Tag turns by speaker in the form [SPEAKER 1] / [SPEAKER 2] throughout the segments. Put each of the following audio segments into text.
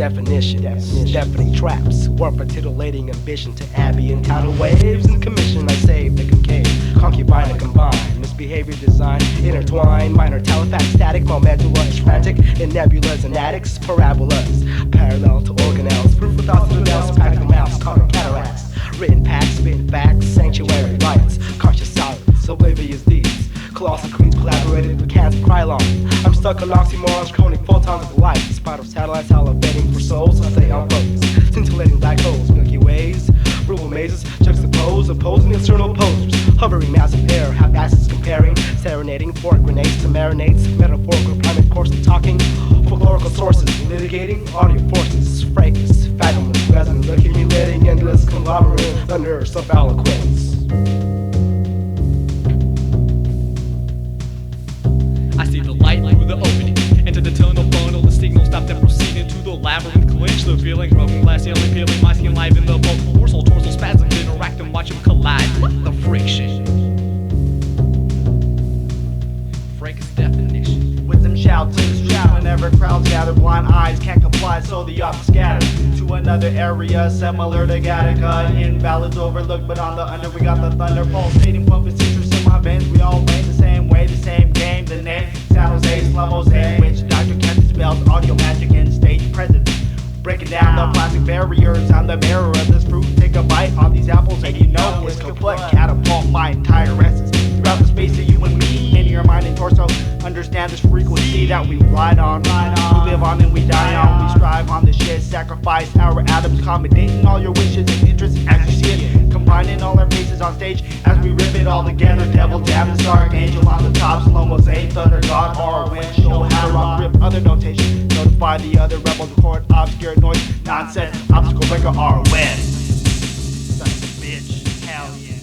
[SPEAKER 1] definitions, deafening traps, warp a titillating ambition to ambient tidal waves and commission. I save the concave, concubine and combine, misbehavior design, intertwine, minor telepathic static, momentula is frantic, in nebulas and attics, parabolas, parallel to organelles, proof without citadels, practical maps, common cataracts, written packs, spitting facts, sanctuary riots, conscious silence, oblivious deeds, colossal creeds collaborated with cans of Krylon. I'm stuck on oxymorons, chroning photons of light, spiral satellites elevating for souls, I stay on focus, scintillating black holes, Milky Ways, rural mazes, juxtapose, opposing external posers, hovering massive air, have asses comparing, serenading, fork grenades to marinades, metaphorical primate course of talking, folklorical sources, litigating, audio forces, Fhraecus, fathomless, resonant, accumulating, endless conglomerate, thunders of eloquence.
[SPEAKER 2] I see the light through the opening, into the tunnel funnel, the signal stopped and proceeded to the labyrinth, clinch the feeling, broken glass ceiling, peeling my skin live in the vocal, torsal spasms, interact and watch them collide. What the friction? Fhraecus definition.
[SPEAKER 3] Wisdom shouts in the streets whenever crowds gather, blind eyes can't comply, so the off scatter to another area similar to Gattaca. Invalids overlooked, but on the under we got the thunder pulsating, pumping citrus in my veins. We all lane the same way, the same game. The name San Jose, Slum Jose, which Dr. Kent spells audio magic and stage presence. Breaking down the plastic barriers, I'm the bearer of this fruit. Take a bite on these apples and you know it's complete. Catapult my entire essence throughout the space of you and me, in your mind and torso. Understand this frequency that we ride on. We live on and we die on. We strive on this shit, sacrifice our atoms, accommodating all your wishes and interests as you see it. Combining all our faces on stage as we rip it all together. Devil jam the star, angel on the top, slow mosaic, thunder god, or wind. Show how to rock, rip other notation. Notify the other rebels, record obscure noise, nonsense, obstacle breaker, or win. Son of a bitch, hell yeah.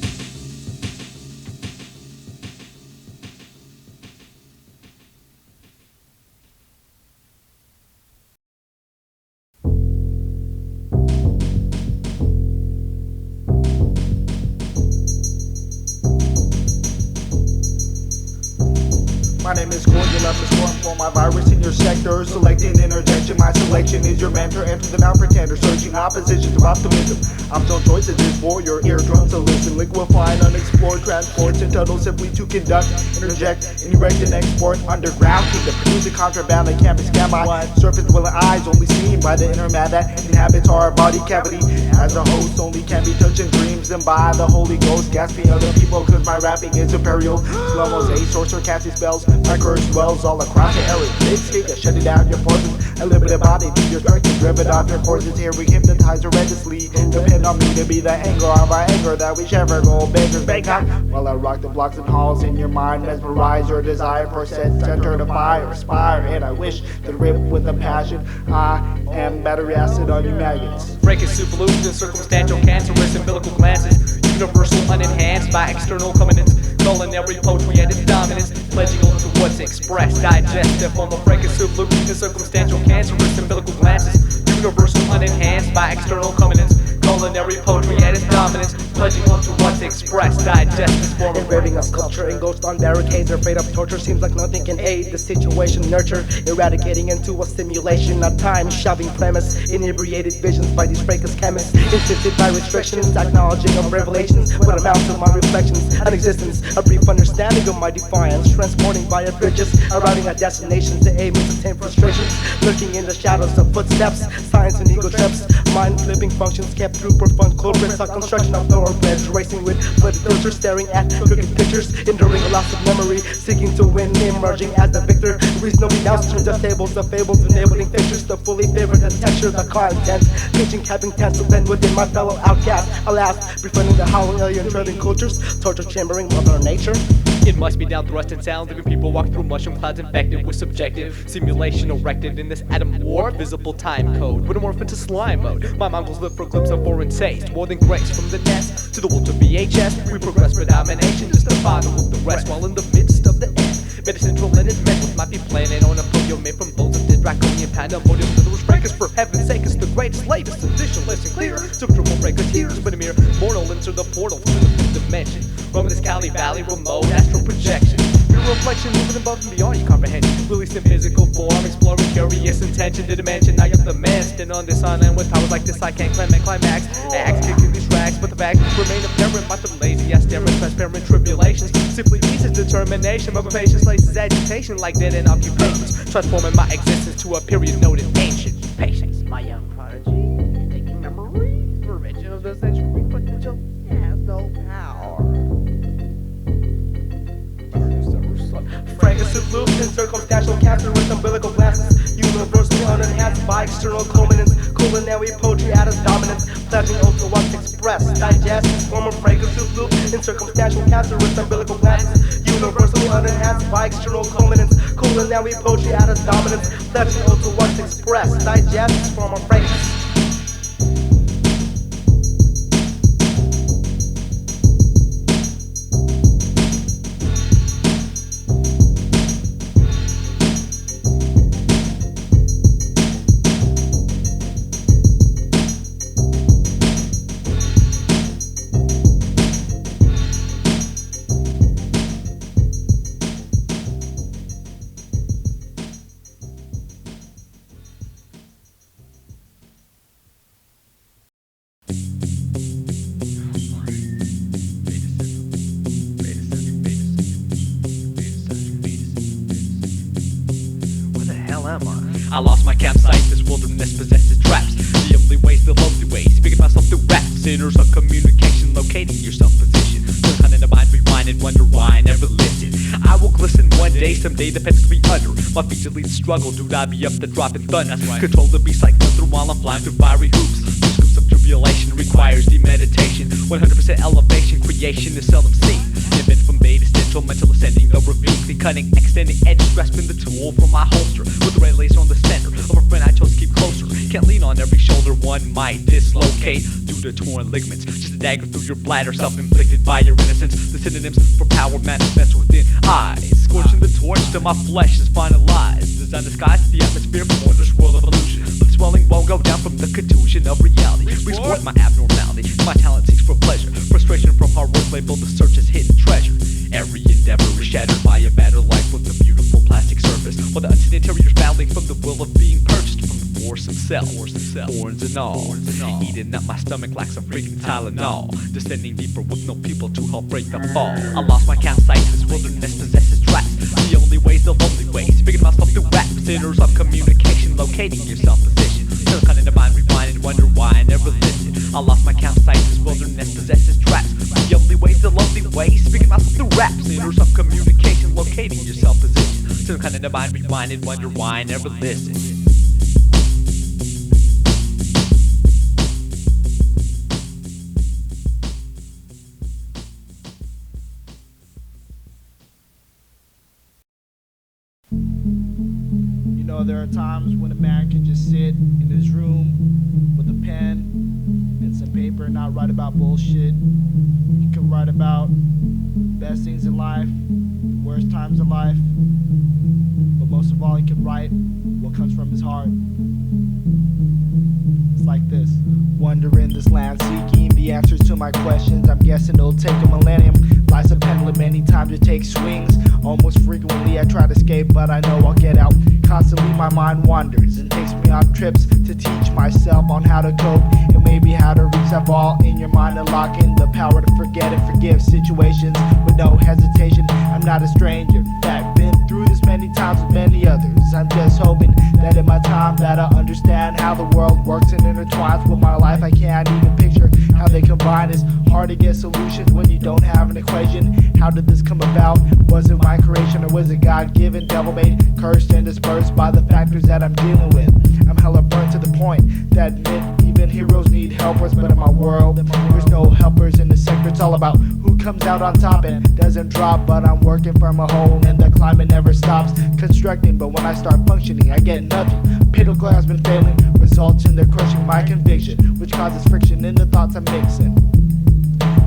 [SPEAKER 3] My name is Gordon, you left the storm for my virus in your sector. Selecting interjection, my selection is your mentor. Enter the non-pretender, searching opposition to optimism. I'm so choices is for your eardrums to listen. Liquefying unexplored transports and tunnels simply to conduct, interject, and erect and export underground kingdom. Music contraband that can't be scammed by serpents willing eyes, only seen by the inner man that inhabits our body cavity. As a host, only can be touched in dreams and by the Holy Ghost. Gasping other people cause my rapping is imperial. Slow-mo's a sorcerer casting spells. My curse dwells all across the area. Big stick, shutting down your forces. A limited body to your strength and driven off your courses. Here we hypnotize horrendously. Depend on me to be the anger of our anger that we shiver. Gold beggars Bangkok while I rock the blocks and halls in your mind. Mesmerize your desire for set center to fire, aspire. And I wish to rip with a passion. I am battery acid on you maggots.
[SPEAKER 2] Fhraecus superlusion, circumstantial, cancerous, umbilical glances. Universal, unenhanced by external covenants. Culinary poetry at its dominance, pledging on to what's expressed, digestive on the Fhraecus superlusion, circumstantial, cancerous, umbilical glances. Universal, unenhanced by external covenants. Culinary poetry at its dominance, pledging on to what's expressed, digestive form of
[SPEAKER 1] Engraving a sculpture and ghost on barricades, afraid of torture. Seems like nothing can aid the situation. Nurture, eradicating into a simulation of time, shoving premise, inebriated visions by these Fhraecus chemists, insisted by restrictions, acknowledging of revelations, what amounts to my reflections, an existence, a brief understanding of my defiance, transporting via bridges, arriving at destinations to aim and attain frustrations, lurking in the shadows of footsteps, science and ego trips, mind-flipping functions kept through profound culprits, a construction of thoroughbreds, racing with blooded filters, staring at crooked pictures, enduring a loss of memory, seeking to win, emerging as the victor, reasonably downstream the tables of fables, enabling pictures to fully favor the texture, the content, pitching, capping, tense to blend within my fellow outcast, alas, befriending the howling alien trading cultures, torture chambering Mother Nature.
[SPEAKER 2] It must be down thrust and sound, living people walk through mushroom clouds infected with subjective simulation erected in this atom war, visible time code, with a morph into slime mode. My mongrels live for a glimpse of foreign taste, more than grace from the nest to the wolf to VHS. We progress for domination, just to follow with the rest, while in the midst of the end. Medicine and mentals might be planning on a podium made from bones of the draconian pandemonium. There was Fhraecus, for heaven's sake, it's the greatest, latest edition, listen clear. Subtriple Fhraecus tears, but a mere mortal enter the portal to the fifth dimension. Roman this Cali Valley remote astral projection. reflection, moving above and beyond your comprehension. Released in physical form, exploring curious intention to dimension. I am the man, stand on this island with powers like this I can't claim and climax. Axe kicking these racks, but the facts remain apparent. By the lazy, I stare at transparent tribulations. Simply eases determination, but my patience laces agitation like dead end occupations. Transforming my existence to a period noted ancient. Patience, my young prodigy, taking memory, prevention of the century, potential has no power.
[SPEAKER 1] Fhraecus is looped in circumstantial capture with umbilical glasses, universally unenhanced by external culminants. Culinary poetry at its dominance, pledging oath to what's expressed. Digest this form of Fhraecus is looped in circumstantial capture with umbilical glasses, universally unenhanced by external culminants. Culinary poetry at its dominance, pledging oath to what's expressed. Digest this form of Fhraecus.
[SPEAKER 2] I lost my campsite, this wilderness possesses traps. The only way's the lonely way, speaking to myself through rap. Sinners of communication, locating yourself position. Still kind in the mind, rewind and wonder why I never listened. I will glisten one day, someday the pets be under. My features lead struggle, dude, I be up to dropping thunder. Control the beast like thunder while I'm flying through fiery hoops. Two scoops of tribulation requires demeditation. 100% elevation, creation is seldom seen. Event from beta central, mental ascending, the repeatedly cutting, extending edge, grasping the tool from my holster. With the red laser on the center of a friend I chose to keep closer. Can't lean on every shoulder, one might dislocate due to torn ligaments. Just a dagger through your bladder, self-inflicted by your innocence. The synonyms for power manifest within eyes. Scorching the torch till my flesh is finalized. Design disguise the atmosphere for this world of illusion. But the swelling won't go down from the contusion of reality. Restores my abnormality. My talent seeks for pleasure. Frustration from hard work labeled the search as hidden treasure. Every endeavor is shattered by a better life with a beautiful plastic surface. While the unseen interior's battling from the will of being purchased from the force himself. Horns and all. Eating up my stomach like some freaking Tylenol. Descending deeper with no people to help break the fall. I lost my campsite, this wilderness possesses traps. The only way's the lonely way, speaking to myself through rap. Sinners of communication, locating yourself position. Still kind in the mind, rewind and wonder why I never listened. I lost my campsite, this wilderness possesses traps. The only way's the lonely way, speaking to myself through rap. Sinners of communication, locating yourself position. Still kind in the mind, rewind and wonder why I never listened.
[SPEAKER 3] You know, there are times when a man can just sit in his room with a pen and some paper and not write about bullshit. He can write about best things in life, worst times in life, but most of all, he can write what comes from his heart. It's like this. Wandering this land, seeking the answers to my questions. I'm guessing it'll take a millennium. Life's a pendulum, many times it takes swings. Almost frequently I try to escape, but I know I'll get out. Constantly my mind wanders and takes me on trips to teach myself on how to cope and maybe how to reach that ball in your mind and lock in the power to forget and forgive situations with no hesitation. I'm not a stranger, in fact, been through this many times with many others. I'm just hoping that in my time that I understand how the world works and intertwines with my life. I can't even picture how they combine. It's hard to get solutions when you don't have an equation. How did this come about? Was it my creation or was it God-given, devil-made, cursed and dispersed by the factors that I'm dealing with? I'm hella burnt to the point that admit even heroes need helpers, but in my world there's no helpers in the sector. It's all about who comes out on top and doesn't drop, but I'm working from a hole and the climate never stops constructing. But when I start functioning, I get nothing. Pinnacle has been failing, results in the crushing my conviction, which causes friction in the thoughts I'm mixing.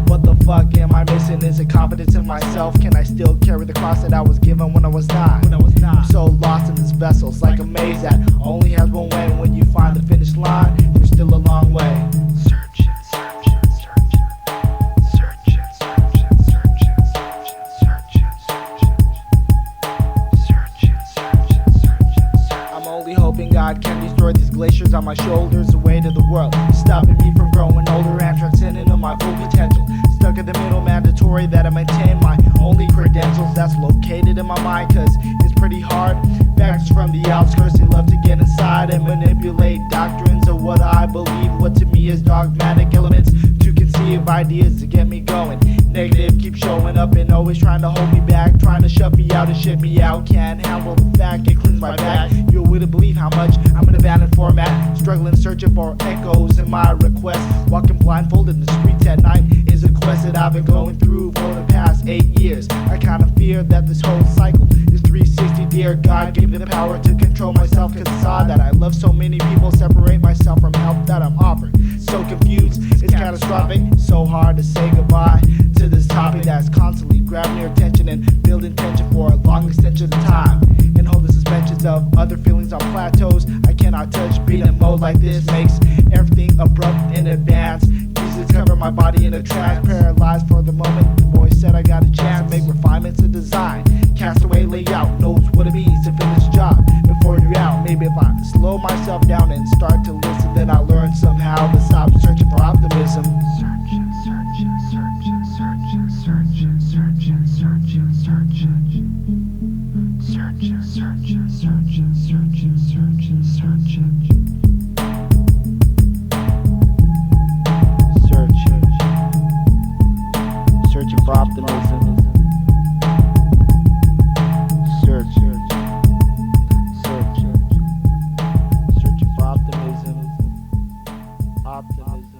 [SPEAKER 3] What the fuck am I missing? Is it confidence in myself? Can I still carry the cross that I was given when I was 9? I'm so lost in this vessel, it's like a maze that only has one way. When you find the finish line, you're still a long way. Searching, searching, searching, searching, searching, searching, searching, searching, searching. world, stopping me from growing older and transcending to my full potential. Stuck in the middle, mandatory that I maintain my only credentials. That's located in my mind, cause it's pretty hard. Factors from the outskirts, they love to get inside and manipulate doctrines of what I believe, what to me is dogmatic elements to conceive ideas to get me going. Negative keep showing up and always trying to hold me back, trying to shut me out and shit me out. Can't handle the fact, it cleans my back. You wouldn't believe how much I'm in a abandoned format, struggling searching for echoes in my request. Walking blindfolded in the streets at night is a quest that I've been going through for the past 8 years. I kinda fear that this whole cycle is 360. Dear God, give me the power to control myself, cause I saw that I love so many people, separate myself from help that I'm offered. So confused, it's catastrophic, so hard to say goodbye to this topic that's constantly grabbing your attention and building tension for a long extension of time, and hold the suspensions of other feelings on plateaus I cannot touch. Being in mode like this makes everything abrupt in advance. Jesus cover my body in a trance, paralyzed for the moment. The voice said I got a chance, make refinements in design. Castaway layout knows what it means to finish the job before you're out. Maybe if I slow myself down and start to listen, then I'll learn somehow to stop searching for optimism. Searching for optimism. Searching for optimism. Optimism.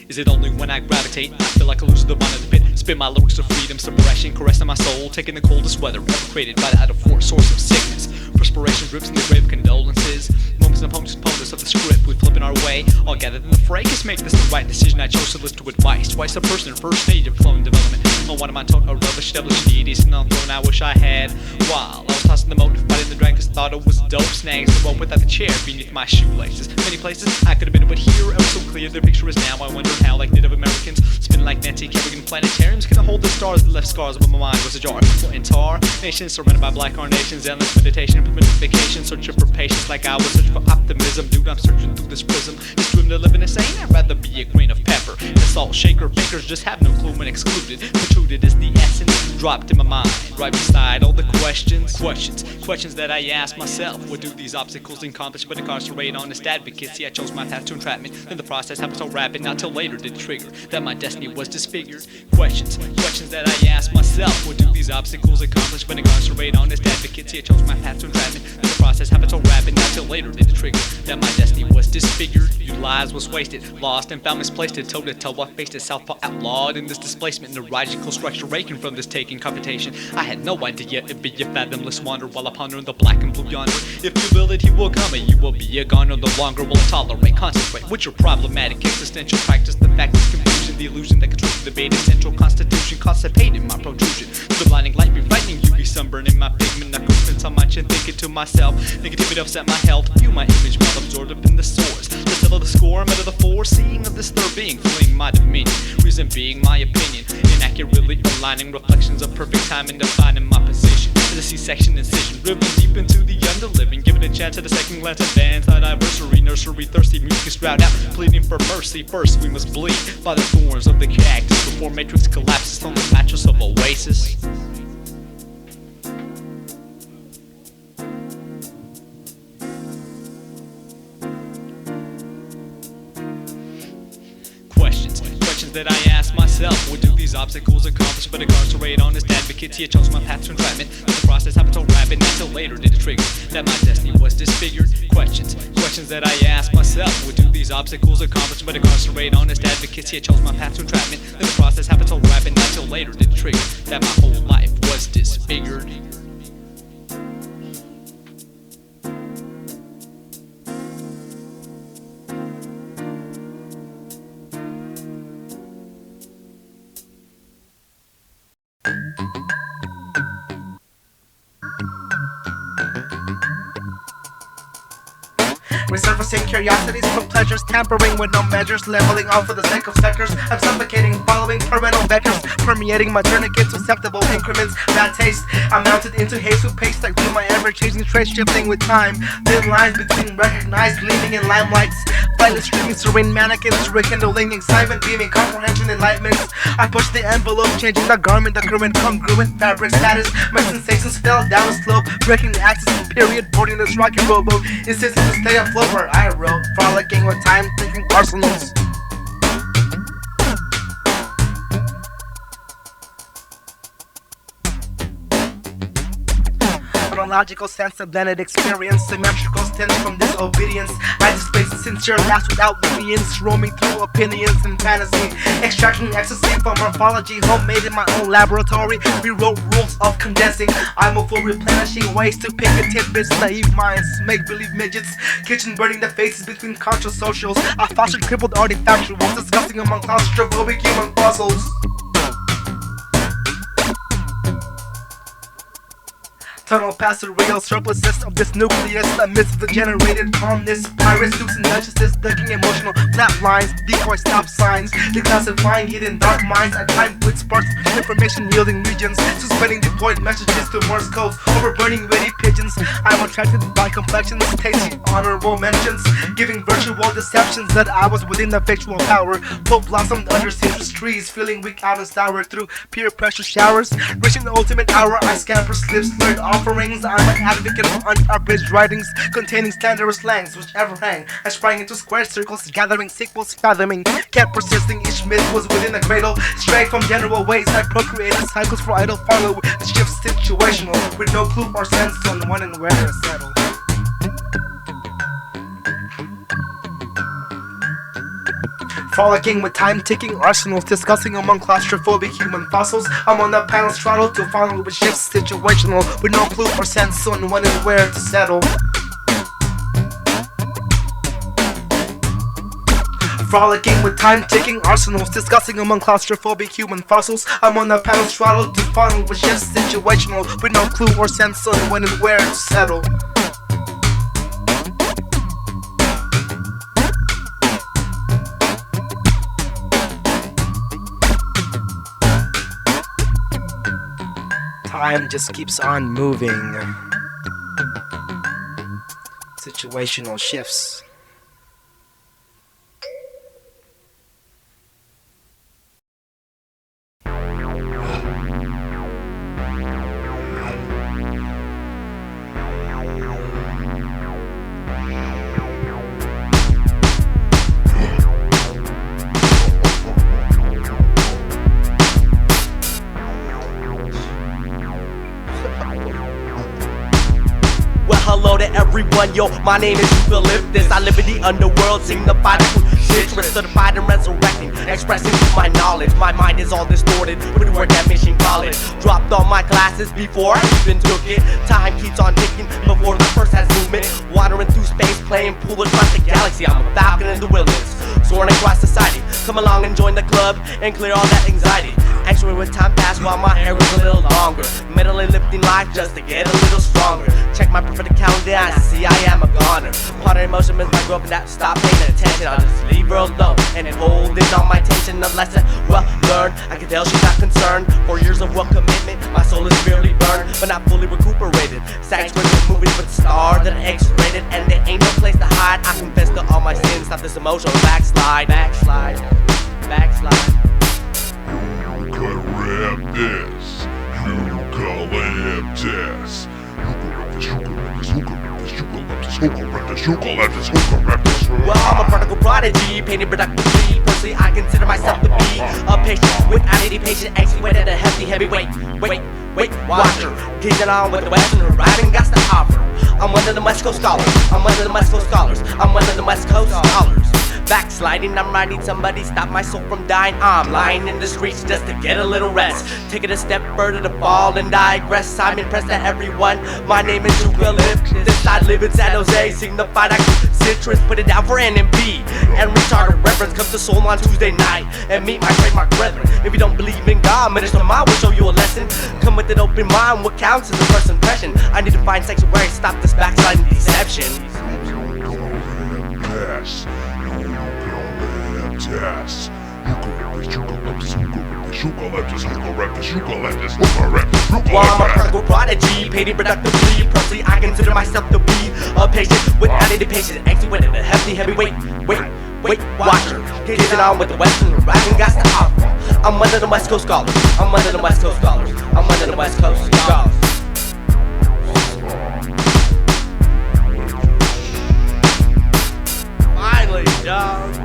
[SPEAKER 2] Is it only when I gravitate? I feel like I lose the run of the pit. Spin my lyrics to freedom, suppression, caressing my soul, taking the coldest weather ever created by the out of force source of sickness. Perspiration drips in the grave condolences. Moments and components of the script we flip in our way, all gathered in the Fhraecus. Make this the right decision. I chose to listen to advice. Twice a person, first stage of flowing development. On one of my talk, a rubbish devilish deities, and on throne I wish I had. While I was tossing the moat, fighting the dragon, cause thought it was dope. Snags the rope without the chair beneath my shoelaces. Many places I could have been, but here it was so clear. The picture is now. I wonder how, like Native Americans, spinning like Nancy Kerrigan planetariums, can I hold the stars that left scars when my mind was ajar. Well, entire nations surrounded by black carnations, endless meditation, implemented vacation, searching for patience like I was searching for optimism. Dude, I'm searching through this prism, just dream to live in insane. I'd rather be a grain of pepper. The salt shaker bakers just have no clue when excluded. Protruded is the essence, dropped in my mind, right beside all the questions that I ask myself. What do these obstacles accomplish but incarcerate honest advocates? See, I chose my path to entrapment, then the process happened so rapid, not till later did it trigger that my destiny was disfigured. Questions that I ask myself. What do these obstacles accomplish but incarcerate honest advocates? See, I chose my path to entrapment, then the process happened so rapid, not till later did it trigger that my destiny was disfigured. Utilized, was wasted, lost and found misplaced. Toe to toe, I faced a southpaw outlawed in this displacement, neurological structure raking from this taking confrontation. I had no idea it'd be a fathomless wander while I ponder the black and blue yonder. If you will it, he will come, and you will be a goner. No longer will I tolerate, concentrate with your problematic existential practice. The fact is confusion, the illusion that controls the debate, essential constitution, constipated my protrusion. The blinding light be frightening, you be sunburning my pigment. I could on my chin, thinking to myself, negativity upset my health. View my image, well absorbed up in the source. The still of the score, I'm out of the foreseeing of this third being, fleeing my dominion. Reason being my opinion, inaccurately aligning reflections of perfect time and defining my position. As a C-section incision, driven deep into the underliving, giving a chance at a second glance advance. Not adversary, nursery, thirsty mucus drought out, pleading for mercy. First we must bleed by the thorns of the cactus before matrix collapses on the mattress of oasis. Questions that I ask myself. What do these obstacles accomplish but incarcerate honest advocates? Here chose my path to entrapment, but the process happened so rapid, not till later did it trigger that my destiny was disfigured. Questions that I ask myself. What do these obstacles accomplish but incarcerate honest advocates? Here chose my path to entrapment, but the process happened so rapid, not till later did it trigger that my whole life was disfigured.
[SPEAKER 3] resurfacing curiosities from pleasures, tampering with no measures, leveling off for the sake of sectors. I'm suffocating, following parental vectors, permeating my tourniquets, susceptible increments, bad taste. I'm mounted into haste with pace like through my ever-changing trace, shifting with time. Thin lines between recognized, gleaming in limelights, flightless streaming, serene mannequins, rekindling excitement, beaming comprehension, enlightenment. I push the envelope, changing the garment, the current congruent fabric status. My sensations fell down a slope, breaking the axis of period, boarding this rocky rowboat, insisting to stay afloat where I rode, frolicking with time, thinking arsenals. Chronological sense of blended experience, symmetrical stems from disobedience. I display sincere laughs without variance, roaming through opinions and fantasy, extracting ecstasy from morphology, homemade in my own laboratory. Rewrote rules of condensing. I'm a full replenishing ways to pick a tidbits, naive minds, make-believe midgets, kitchen burning the faces between conscious socials. I fostered crippled artifactuals, discussing among claustrophobic human fossils. Tunnel past the real surpluses of this nucleus amidst the generated calmness. Pirates, dukes, and duchesses ducking emotional flat lines, decoy stop signs, declassifying hidden dark minds. I time with sparks, information yielding regions, suspending deployed messages to Morse codes over burning witty pigeons. I'm attracted by complexions, tasty honorable mentions, giving virtual deceptions that I was within the fictional power. Hope blossomed under citrus trees, feeling weak out and sour through peer pressure showers. Reaching the ultimate hour, I scamper slips, slurred offerings. I'm an advocate of unabridged writings containing standard slangs which ever hang. I sprang into square circles, gathering sequels, fathoming, kept persisting. Each myth was within a cradle, strayed from general ways. I procreated cycles for idle follow. The shift situational, with no clue or sense on when and where to settle. Frolicking with time-ticking arsenals, discussing among claustrophobic human fossils. I'm on the panel's throttle to follow with shifts situational, with no clue or sense on when and where to settle. Frolicking with time-ticking arsenals, discussing among claustrophobic human fossils. I'm on the panel's throttle to follow with shifts situational, with no clue or sense on when and where to settle. Time just keeps on moving. Situational shifts.
[SPEAKER 4] Hello to everyone, yo, my name is Fhraecus. I live in the underworld, signified citrus, certified and resurrecting, expressing my knowledge. My mind is all distorted, putting work at Mission College. Dropped all my classes before I even took it. Time keeps on ticking before the first has movement. Wandering through space, playing pool across the galaxy. I'm a falcon in the wilderness, soaring across society. Come along and join the club and clear all that anxiety. Actually, with time passed while my hair was a little longer, mentally lifting life just to get a little stronger. Check my prophetic calendar, I see I am a goner. Part of emotion is my girlfriend that stop paying attention. I'll just leave her alone and holding on my tension. A lesson well learned, I can tell she's not concerned. 4 years of well commitment, my soul is severely burned, but not fully recuperated. Saturated with movies with stars that are X-rated, and there ain't no place to hide. I confess to all my sins, stop this emotional backslide. Backslide, backslide.
[SPEAKER 5] Eucalyptus, eucalyptus, eucalyptus.
[SPEAKER 4] Well, I'm a prodigal prodigy, painted productively. Personally, I consider myself to be a patient with identity, patient, actuated, a hefty heavyweight. Wait, watcher, gazing on with the Western horizon got to offer. I'm one of the West Coast scholars. I'm one of the West Coast scholars. I'm one of the West Coast scholars. Backsliding, I'm writing somebody stop my soul from dying. I'm lying in the streets just to get a little rest, taking a step further to fall and digress. I'm impressed at everyone. My name is Eucalyptus. I live in San Jose, signified citrus, put it down for NMB. And retarded reference comes to soul on Tuesday night and meet my trademark brethren. If you don't believe in God, Minister Mind will show you a lesson. Come with an open mind, what counts is the first impression. I need to find sanctuary, stop this backsliding deception.
[SPEAKER 5] test. Test.
[SPEAKER 4] While I'm a practical prodigy, paid productively, personally I consider myself to be a patient without any patience. Actually, with a hefty heavyweight, wait, watcher. Getting on with the Western rising got to offer. I'm one of the West Coast scholars. I'm one of the West Coast scholars. I'm one of the West Coast scholars. Finally, dog.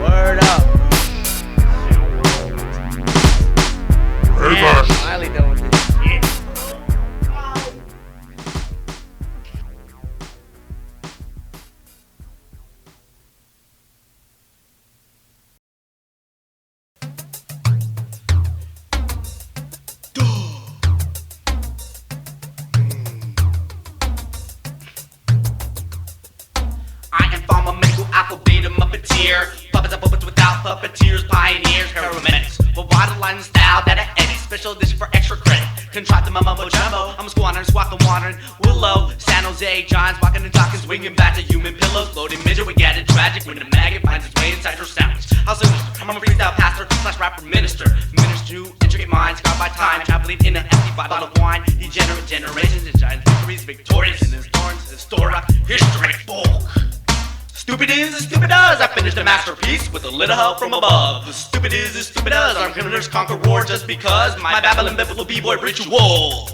[SPEAKER 4] Word up.
[SPEAKER 5] Hey,
[SPEAKER 4] Finally done with this shit. I am from a mental alphabet, a muppeteer. Puppets and puppets without puppeteers, pioneers, paramedics. But water line style that I edit, special edition for extra credit. Contract the Mumbo Jumbo, I'm squandering, squawking, wandering. Willow, San Jose, John's walking and talking, swinging back to human pillows. Loading midget, we get it tragic when the maggot finds its way inside your sandwich. I'll say I'm a freestyle pastor slash rapper minister. Minister, intricate minds, scarred by time, traveling in an empty bottle of wine. Degenerate generations and giant victories, victorious in his thorns, historic, historic folk. Stupid is as stupid does. I finished a masterpiece with a little help from above. The stupid is as stupid does. I'm criminals conquer war just because my Babylon biblical b-boy ritual.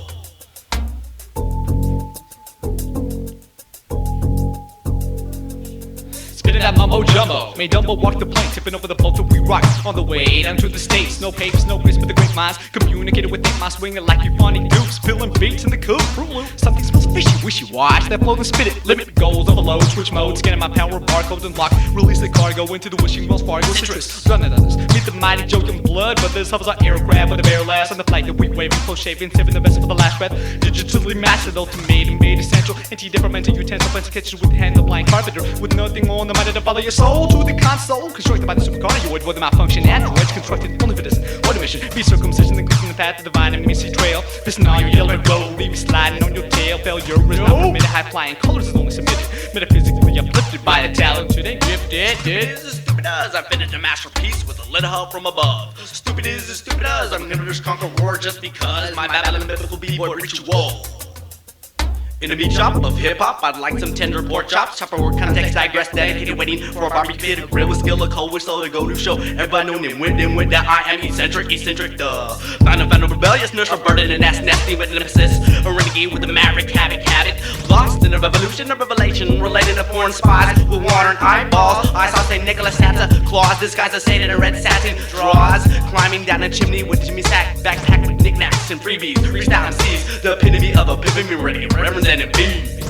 [SPEAKER 2] Spitting that Mumbo Jumbo, made Dumbo walk the plank, tipping over the boat till we rock. On the way down to the States, no papers, no grist, but the great minds communicated with their minds, swinging like you funny dupes, spilling beats in the coop. Something smells fishy, wishy-wash, that flow and spit it. Limit goals, overload, switch mode, scanning my power barcode and lock. Release the cargo into the wishing Wells Fargo citrus. Run at others, meet the mighty Joe Young Blood, but this hovers our aircraft with a bare last on the flight that we wave, close shaving, saving the best for the last breath. Digitally mastered, ultimatum made essential, anti-detrimental utensil, fancy kitchen with the hand of blind carpenter, with nothing on the mind to follow your soul to the console, constructed by the supercardioid, with the malfunction androids constructed only for this one mission. Be circumcision, increasing the path to divine and missy trail. Pissing on your yellow road, leave you sliding on your tail. Failure is not permitted, high flying colors is only submitted. Metaphysically uplifted by the talent to they gifted.
[SPEAKER 4] Stupid is as stupid does. I finished a masterpiece with a little help from above. Stupid is as stupid does. I'm gonna just conquer war just because my Babylon biblical b-boy ritual. In a meat shop of hip-hop, I'd like some tender pork chops. Chopper work, context, digress, dedicated, waiting for a barbecue to grill with skill, a cold whistle to go to show. Everybody know and with that I am eccentric, duh. Found rebellious, nurse, burden, and that's nasty with an emphasis. A renegade with a maverick, havoc. Lost in a revolution, a revelation, related to foreign spies with water and eyeballs. I saw St. Nicholas Santa Claus, disguised as Satan in red satin draws. Climbing down a chimney with Jimmy Sack, backpack with knickknacks and freebies. Freestyle MCs, the epitome of a pivot ready, representing beef.